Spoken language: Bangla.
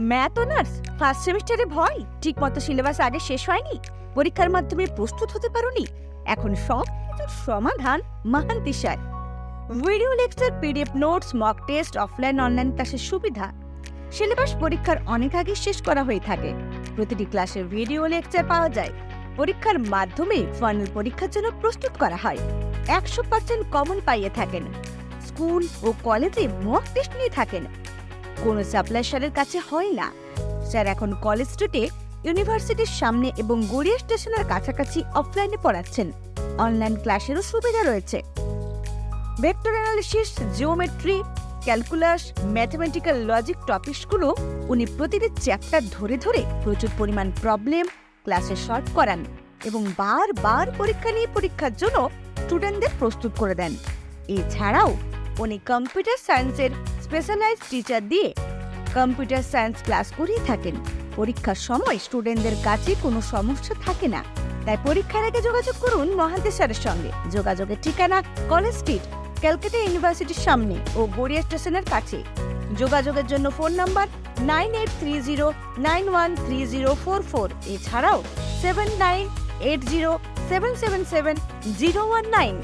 ম্যাথ অনার্স ফার্স্ট সেমিস্টারে ভয়, ঠিকমতো সিলেবাস আগে শেষ হয়নি, পরীক্ষার মাধ্যমে প্রস্তুত হতে পারোনি। এখন সব কিছুর সমাধান Mahanti sir. Video lecture, PDF notes, mock test, offline online ক্লাসের সুবিধা। সিলেবাস পরীক্ষার অনেক আগে শেষ করা হয়ে থাকে। প্রতিটি ক্লাসের ভিডিও লেকচার পাওয়া যায়। পরীক্ষার মাধ্যমে ফাইনাল পরীক্ষার জন্য প্রস্তুত করা হয়। 100% কমন পাইয়ে থাকেন। স্কুল ও কলেজে মক টেস্ট নিয়ে থাকেন। কোনো সাপ্লাই স্যারের কাছে হয় না। স্যার এখন কলেজ স্ট্রিটে, ইউনিভার্সিটির সামনে এবং গড়িয়া স্টেশনের কাছাকাছি অফলাইনে পড়াচ্ছেন। অনলাইন ক্লাসেরও সুবিধা রয়েছে। Vector analysis, geometry, calculus, mathematical logic টপিকসগুলো উনি প্রতিটি চ্যাপ্টার ধরে ধরে প্রচুর পরিমাণ প্রবলেম ক্লাসে সলভ করান এবং বারবার পরীক্ষা নিয়ে পরীক্ষার জন্য স্টুডেন্টদের প্রস্তুত করে দেন। এছাড়াও উনি কম্পিউটার সায়েন্সের স্পেশালাইজড টিচার দিয়ে কম্পিউটার সায়েন্স ক্লাস করিয়ে থাকেন। পরীক্ষার সময় স্টুডেন্টদের কাছে কোনো সমস্যা থাকে না। তাই পরীক্ষার আগে যোগাযোগ করুন মহান্তি স্যারের সঙ্গে। যোগাযোগের ঠিকানা কলেজ স্ট্রিট, ক্যালকাটা ইউনিভার্সিটির সামনে ও গড়িয়া স্টেশনের কাছে। যোগাযোগের জন্য ফোন নাম্বার 9830913044, এছাড়াও 7980777019।